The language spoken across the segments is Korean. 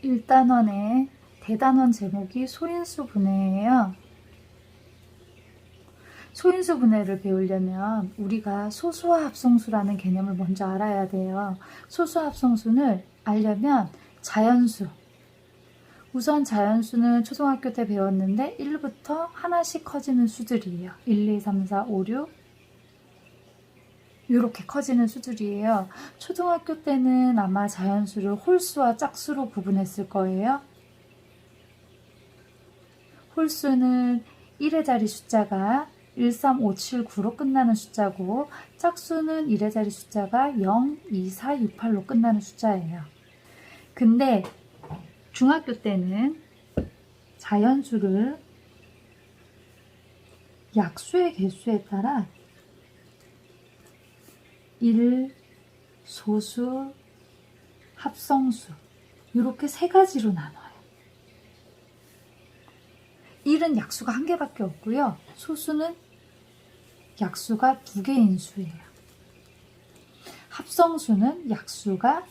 1단원의 대단원 제목이 소인수 분해예요. 소인수 분해를 배우려면 우리가 소수와 합성수라는 개념을 먼저 알아야 돼요. 소수와 합성수를 알려면 자연수, 우선 자연수는 초등학교 때 배웠는데 1부터 하나씩 커지는 수들이에요. 1, 2, 3, 4, 5, 6 이렇게 커지는 수들이에요. 초등학교 때는 아마 자연수를 홀수와 짝수로 구분했을 거예요. 홀수는 1의 자리 숫자가 1, 3, 5, 7, 9로 끝나는 숫자고, 짝수는 1의 자리 숫자가 0, 2, 4, 6, 8로 끝나는 숫자예요. 근데 중학교 때는 자연수를 약수의 개수에 따라 1, 소수, 합성수 이렇게 세 가지로 나눠요. 1은 약수가 한 개밖에 없고요. 소수는 약수가 2개인 수예요. 합성수는 약수가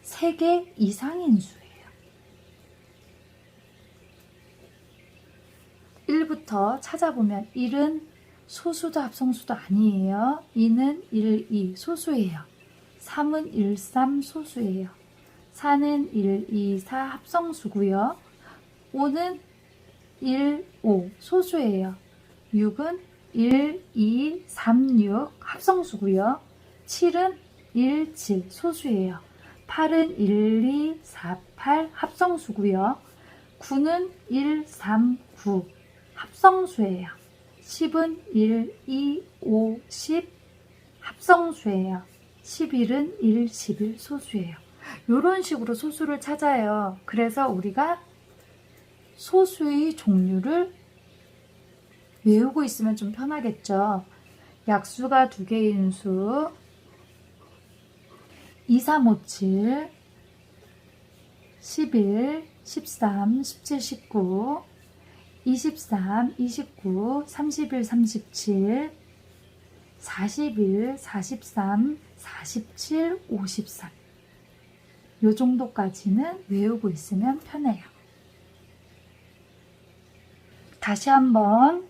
3개 이상인 수예요. 1부터 찾아보면 1은 소수도 합성수도 아니에요. 2는 1, 2 소수예요. 3은 1, 3 소수예요. 4는 1, 2, 4 합성수고요. 5는 1, 5 소수예요. 6은 1, 2, 3, 6 합성수고요. 7은 1, 7 소수예요. 8은 1, 2, 4, 8 합성수고요. 9는 1, 3, 9 합성수예요. 10은 1, 2, 5, 10 합성수예요. 11은 1, 11 소수예요. 이런 식으로 소수를 찾아요. 그래서 우리가 소수의 종류를 외우고 있으면 좀 편하겠죠. 약수가 2개인 수 2, 3, 5, 7 11, 13, 17, 19 23, 29, 31, 37 41, 43, 47, 53 요 정도까지는 외우고 있으면 편해요. 다시 한번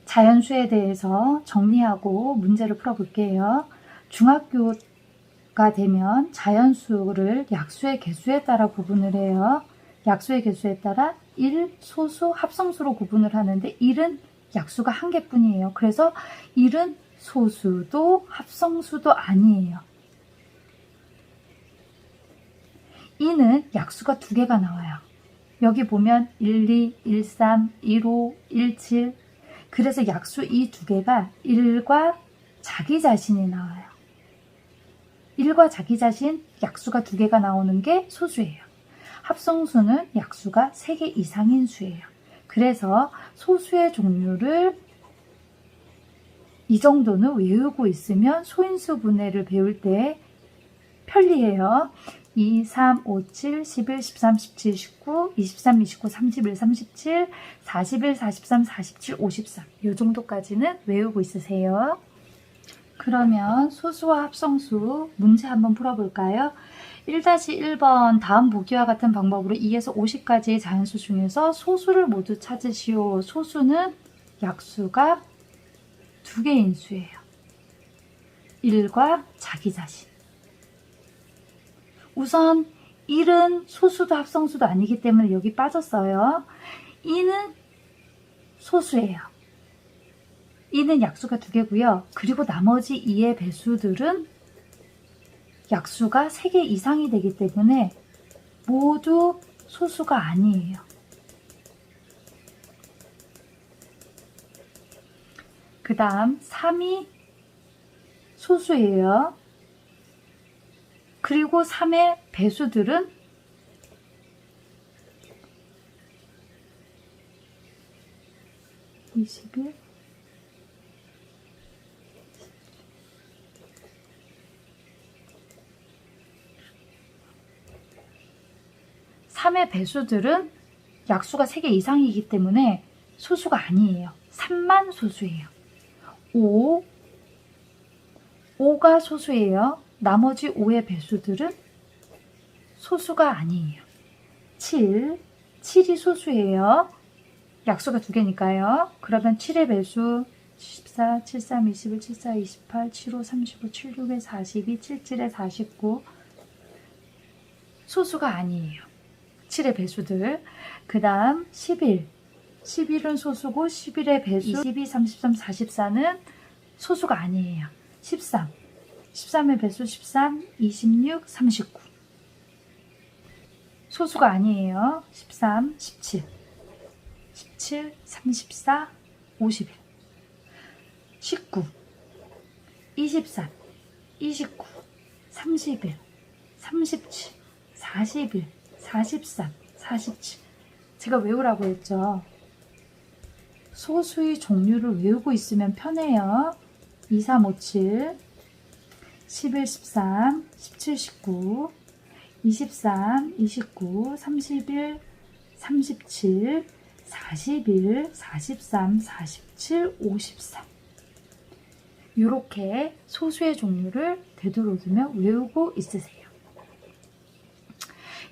자연수에 대해서 정리하고 문제를 풀어볼게요. 중학교가 되면 자연수를 약수의 개수에 따라 구분을 해요. 약수의 개수에 따라 1, 소수, 합성수로 구분을 하는데 1은 약수가 한 개뿐이에요. 그래서 1은 소수도 합성수도 아니에요. 2는 약수가 2개가 나와요. 여기 보면 1, 2, 1, 3, 1, 5, 1, 7 그래서 약수 이 2개가 1과 자기 자신이 나와요. 1과 자기 자신 약수가 2개가 나오는 게 소수예요. 합성수는 약수가 3개 이상인 수예요. 그래서 소수의 종류를 이 정도는 외우고 있으면 소인수 분해를 배울 때 편리해요. 2, 3, 5, 7, 11, 13, 17, 19, 23, 29, 31, 37, 41, 43, 47, 53 이 정도까지는 외우고 있으세요. 그러면 소수와 합성수 문제 한번 풀어볼까요? 1-1번 다음 보기와 같은 방법으로 2에서 50까지의 자연수 중에서 소수를 모두 찾으시오. 소수는 약수가 2개인 수예요. 1과 자기 자신. 우선 1은 소수도 합성수도 아니기 때문에 여기 빠졌어요. 2는 소수예요. 2는 약수가 2개고요. 그리고 나머지 2의 배수들은 약수가 3개 이상이 되기 때문에 모두 소수가 아니에요. 그 다음 3이 소수예요. 그리고 3의 배수들은 21, 3의 배수들은 약수가 3개 이상이기 때문에 소수가 아니에요. 3만 소수예요. 5가 소수예요. 나머지 5의 배수들은 소수가 아니에요. 7이 소수예요. 약수가 두 개니까요. 그러면 7의 배수 14, 73, 21, 74, 28, 75, 35, 76에 42, 77에 49 소수가 아니에요. 7의 배수들. 그 다음 11은 소수고 11의 배수 22, 33, 44는 소수가 아니에요. 13의 배수 13, 26, 39 소수가 아니에요. 13, 17, 34, 51 19, 23, 29, 31, 37, 41, 43, 47 제가 외우라고 했죠. 소수의 종류를 외우고 있으면 편해요. 2, 3, 5, 7, 11, 13, 17, 19, 23, 29, 31, 37, 41, 43, 47, 53 이렇게 소수의 종류를 되도록이면 외우고 있으세요.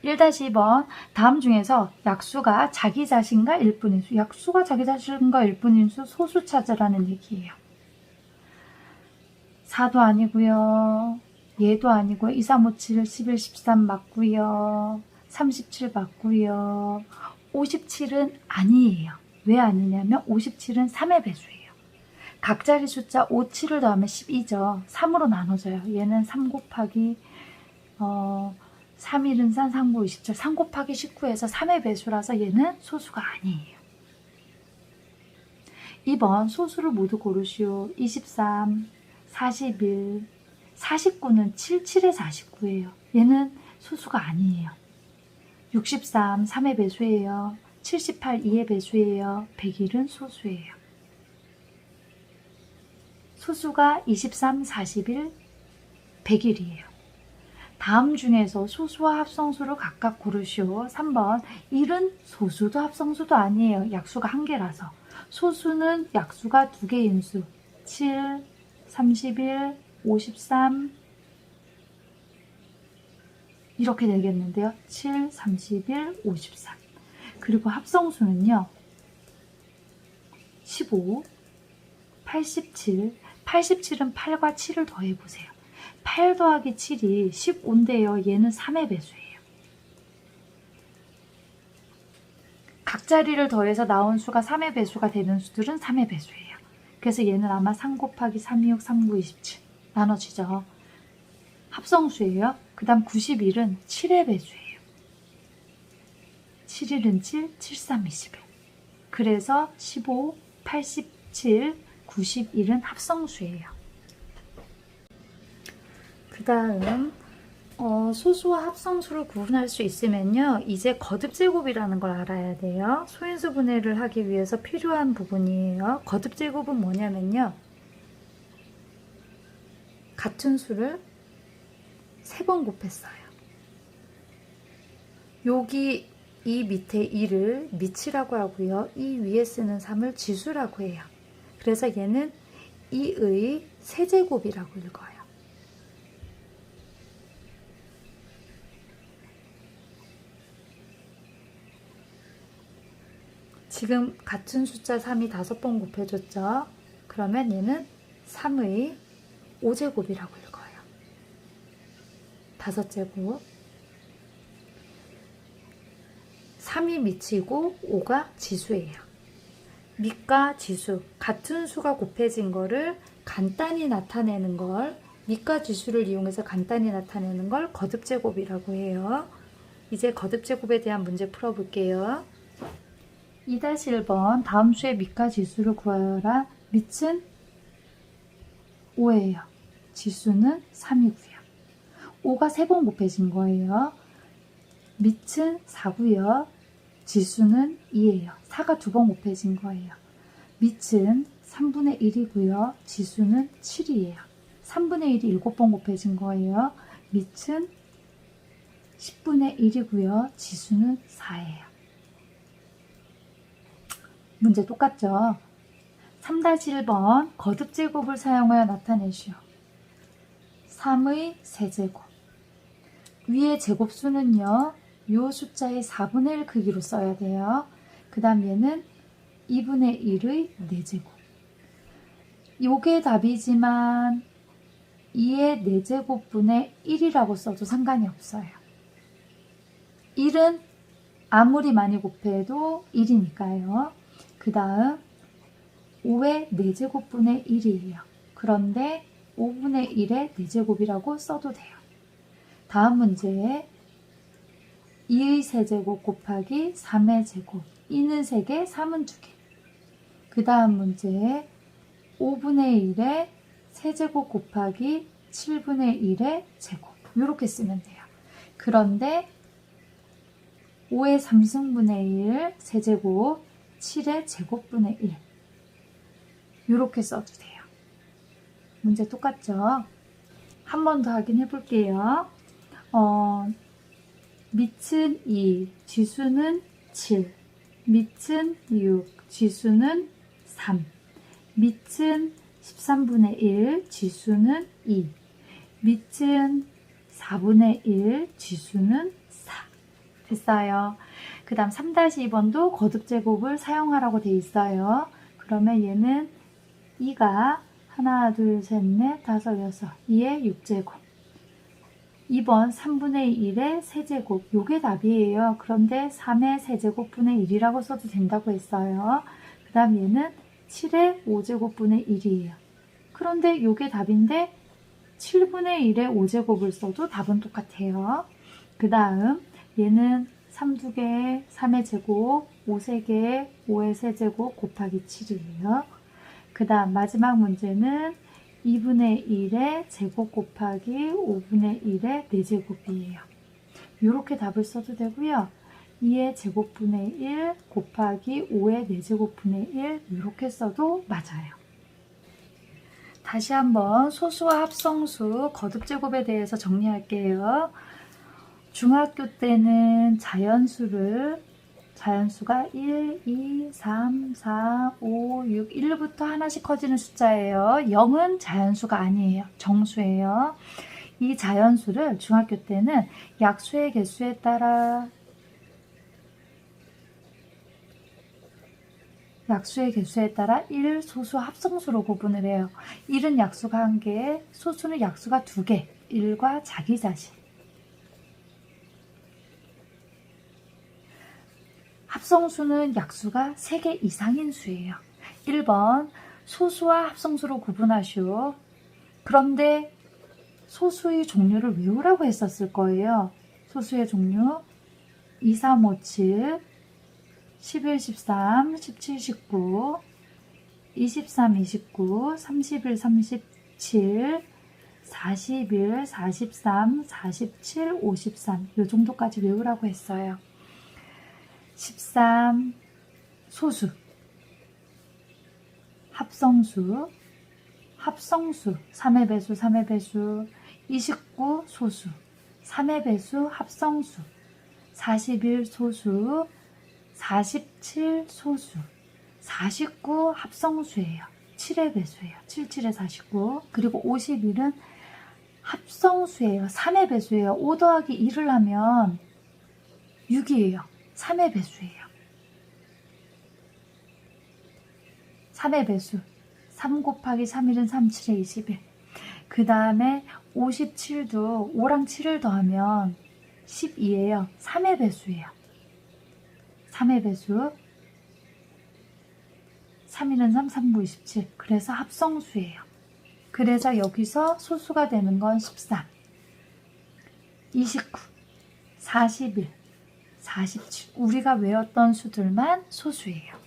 1-2번 다음 중에서 약수가 자기 자신과 일뿐인 수, 약수가 자기 자신과 일뿐인 수 소수 찾으라는 얘기예요. 4도 아니고요. 얘도 아니고요. 2, 3, 5, 7, 11, 13 맞고요. 37 맞고요. 57은 아니에요. 왜 아니냐면 57은 3의 배수예요. 각자리 숫자 5, 7을 더하면 12죠. 3으로 나눠져요. 얘는 3 곱하기 3, 1은 3, 3, 9, 27. 3 곱하기 19에서 3의 배수라서 얘는 소수가 아니에요. 2번 소수를 모두 고르시오. 23, 41, 49는 7, 7의 49예요. 얘는 소수가 아니에요. 63, 3의 배수예요. 78, 2의 배수예요. 101은 소수예요. 소수가 23, 41, 101이에요. 다음 중에서 소수와 합성수를 각각 고르시오. 3번 1은 소수도 합성수도 아니에요. 약수가 한 개라서. 소수는 약수가 두 개인 수. 7, 31, 53 이렇게 되겠는데요. 7, 31, 53 그리고 합성수는요. 15, 87 87은 8과 7을 더해보세요. 8 더하기 7이 15인데요. 얘는 3의 배수예요. 각자리를 더해서 나온 수가 3의 배수가 되는 수들은 3의 배수예요. 그래서 얘는 아마 3 곱하기 3, 6, 3, 9, 27 나눠지죠. 합성수예요. 그 다음 91은 7의 배수예요. 7일은 7, 7, 3, 21 그래서 15, 87, 91은 합성수예요. 그 다음 소수와 합성수를 구분할 수 있으면요. 이제 거듭제곱이라는 걸 알아야 돼요. 소인수 분해를 하기 위해서 필요한 부분이에요. 거듭제곱은 뭐냐면요. 같은 수를 3번 곱했어요. 여기 이 밑에 2를 밑이라고 하고요. 이 위에 쓰는 3을 지수라고 해요. 그래서 얘는 2의 세제곱이라고 읽어요. 지금 같은 숫자 3이 5번 곱해줬죠. 그러면 얘는 3의 5제곱이라고 읽어요. 5제곱. 3이 밑이고 5가 지수예요. 밑과 지수, 같은 수가 곱해진 거를 간단히 나타내는 걸, 밑과 지수를 이용해서 간단히 나타내는 걸 거듭제곱이라고 해요. 이제 거듭제곱에 대한 문제 풀어볼게요. 2-1번 다음 수의 밑과 지수를 구하여라. 밑은 5예요. 지수는 3이고요. 5가 3번 곱해진 거예요. 밑은 4고요. 지수는 2예요. 4가 2번 곱해진 거예요. 밑은 3분의 1이고요. 지수는 7이에요. 3분의 1이 7번 곱해진 거예요. 밑은 10분의 1이고요. 지수는 4예요. 문제 똑같죠? 3-1번 거듭제곱을 사용하여 나타내시오. 3의 세제곱 위에 제곱수는요, 요 숫자의 4분의 1 크기로 써야 돼요. 그 다음 얘는 2분의 1의 4제곱. 요게 답이지만 2의 4제곱분의 1이라고 써도 상관이 없어요. 1은 아무리 많이 곱해도 1이니까요. 그 다음 5의 4제곱분의 1이에요. 그런데 5분의 1의 4제곱이라고 써도 돼요. 다음 문제에 2의 세제곱 곱하기 3의 제곱. 2는 3개, 3은 2개. 그 다음 문제에 5분의 1의 세제곱 곱하기 7분의 1의 제곱. 이렇게 쓰면 돼요. 그런데 5의 3승분의 1 세제곱, 7의 제곱분의 1. 이렇게 써도 돼요. 문제 똑같죠? 한 번 더 확인해 볼게요. 밑은 2, 지수는 7, 밑은 6, 지수는 3, 밑은 13분의 1, 지수는 2, 밑은 4분의 1, 지수는 4. 됐어요. 그 다음 3-2번도 거듭제곱을 사용하라고 돼 있어요. 그러면 얘는 2가 하나, 둘, 셋, 넷, 다섯, 여섯, 2의 6제곱. 2번 3분의 1의 세제곱. 요게 답이에요. 그런데 3의 세제곱분의 1이라고 써도 된다고 했어요. 그 다음 얘는 7의 5제곱분의 1이에요. 그런데 요게 답인데 7분의 1의 5제곱을 써도 답은 똑같아요. 그 다음 얘는 3 2개, 3의 제곱, 5 3개, 5의 세제곱 곱하기 7이에요. 그 다음 마지막 문제는 2분의 1의 제곱 곱하기 5분의 1의 4제곱이에요. 이렇게 답을 써도 되고요. 2의 제곱분의 1 곱하기 5의 4제곱분의 1 이렇게 써도 맞아요. 다시 한번 소수와 합성수, 거듭제곱에 대해서 정리할게요. 중학교 때는 자연수가 1, 2, 3, 4, 5, 6, 1부터 하나씩 커지는 숫자예요. 0은 자연수가 아니에요. 정수예요. 이 자연수를 중학교 때는 약수의 개수에 따라 약수의 개수에 따라 1, 소수, 합성수로 구분을 해요. 1은 약수가 1개, 소수는 약수가 2개, 1과 자기 자신. 합성수는 약수가 3개 이상인 수예요. 1번 소수와 합성수로 구분하시오. 그런데 소수의 종류를 외우라고 했었을 거예요. 소수의 종류 2, 3, 5, 7, 11, 13, 17, 19, 23, 29, 31, 37, 41, 43, 47, 53 이 정도까지 외우라고 했어요. 13 소수, 합성수, 3의 배수, 3의 배수, 29 소수, 3의 배수, 합성수, 41 소수, 47 소수, 49 합성수예요. 7의 배수예요. 7, 7의 49. 그리고 51은 합성수예요. 3의 배수예요. 5 더하기 1을 하면 6이에요. 3의 배수예요. 3의 배수. 3 곱하기 3일은 3, 7에 21. 그 다음에 57도 5랑 7을 더하면 12예요. 3의 배수예요. 3의 배수. 3일은 3, 3부 27. 그래서 합성수예요. 그래서 여기서 소수가 되는 건 13, 29, 41, 47. 우리가 외웠던 수들만 소수예요.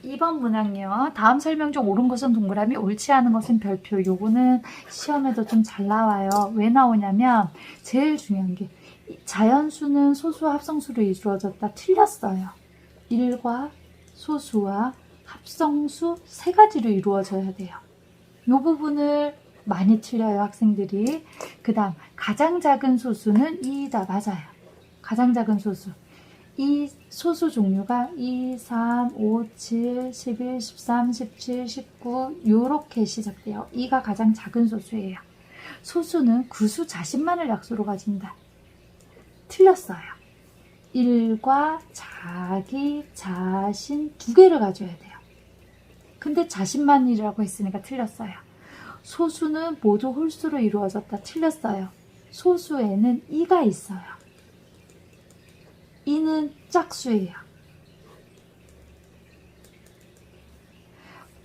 2번 문항요. 다음 설명 중 옳은 것은 동그라미, 옳지 않은 것은 별표. 요거는 시험에도 좀 잘 나와요. 왜 나오냐면 제일 중요한 게 자연수는 소수와 합성수로 이루어졌다. 틀렸어요. 1과 소수와 합성수 세 가지로 이루어져야 돼요. 요 부분을 많이 틀려요, 학생들이. 그 다음 가장 작은 소수는 2다. 맞아요. 가장 작은 소수. 이 소수 종류가 2, 3, 5, 7, 11, 13, 17, 19 요렇게 시작돼요. 2가 가장 작은 소수예요. 소수는 그 수 자신만을 약수로 가진다. 틀렸어요. 1과 자기, 자신 두 개를 가져야 돼요. 근데 자신만이라고 했으니까 틀렸어요. 소수는 모두 홀수로 이루어졌다. 틀렸어요. 소수에는 이가 있어요. 이는 짝수예요.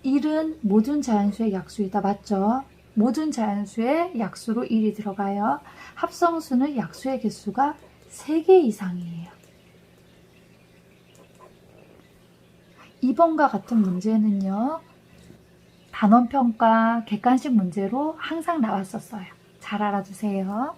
1은 모든 자연수의 약수이다. 맞죠? 모든 자연수의 약수로 1이 들어가요. 합성수는 약수의 개수가 3개 이상이에요. 2번과 같은 문제는요. 단원평가 객관식 문제로 항상 나왔었어요. 잘 알아두세요.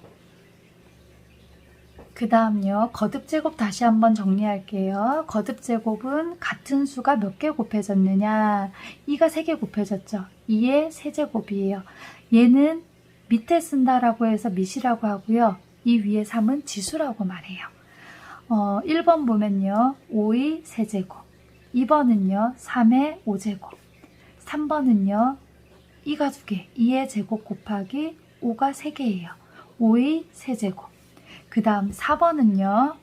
그 다음요. 거듭제곱 다시 한번 정리할게요. 거듭제곱은 같은 수가 몇 개 곱해졌느냐. 2가 3개 곱해졌죠. 2의 세제곱이에요. 얘는 밑에 쓴다라고 해서 밑이라고 하고요. 이 위에 3은 지수라고 말해요. 1번 보면요. 5의 세제곱. 2번은요. 3의 5제곱. 3번은요. 2가 2개. 2의 제곱 곱하기 5가 3개예요. 5의 세제곱. 그 다음 4번은요.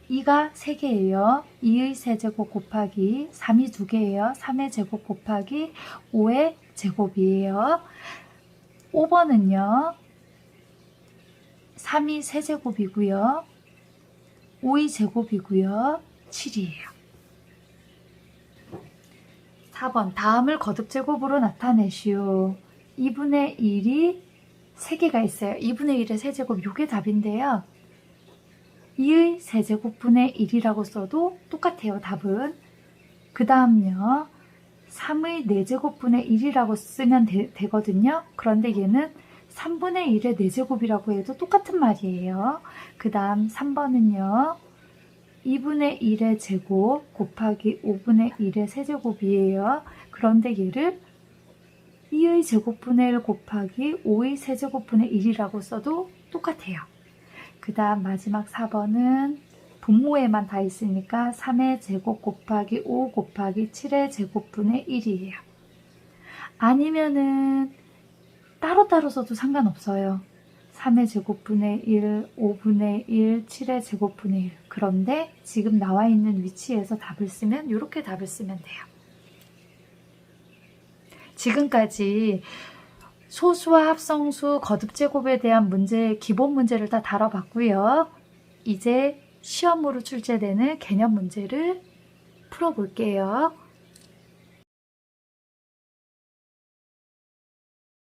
2가 3개예요. 2의 세제곱 곱하기 3이 2개예요. 3의 제곱 곱하기 5의 제곱이에요. 5번은요. 3이 세제곱이고요. 5의 제곱이고요. 7이에요. 4번 다음을 거듭제곱으로 나타내시오. 2분의 1이 3개가 있어요. 2분의 1의 세제곱 이게 답인데요. 2의 세제곱분의 1이라고 써도 똑같아요. 답은. 그 다음요. 3의 4제곱분의 1이라고 쓰면 되거든요. 그런데 얘는 3분의 1의 4제곱이라고 해도 똑같은 말이에요. 그 다음 3번은요. 2분의 1의 제곱 곱하기 5분의 1의 세제곱이에요. 그런데 얘를 2의 제곱분의 1 곱하기 5의 세제곱분의 1이라고 써도 똑같아요. 그 다음 마지막 4번은 분모에만 다 있으니까 3의 제곱 곱하기 5 곱하기 7의 제곱분의 1이에요. 아니면은 따로따로 써도 상관없어요. 3의 제곱분의 1, 5분의 1, 7의 제곱분의 1. 그런데 지금 나와 있는 위치에서 답을 쓰면 이렇게 답을 쓰면 돼요. 지금까지 소수와 합성수, 거듭제곱에 대한 문제, 기본 문제를 다 다뤄봤고요. 이제 시험으로 출제되는 개념 문제를 풀어볼게요.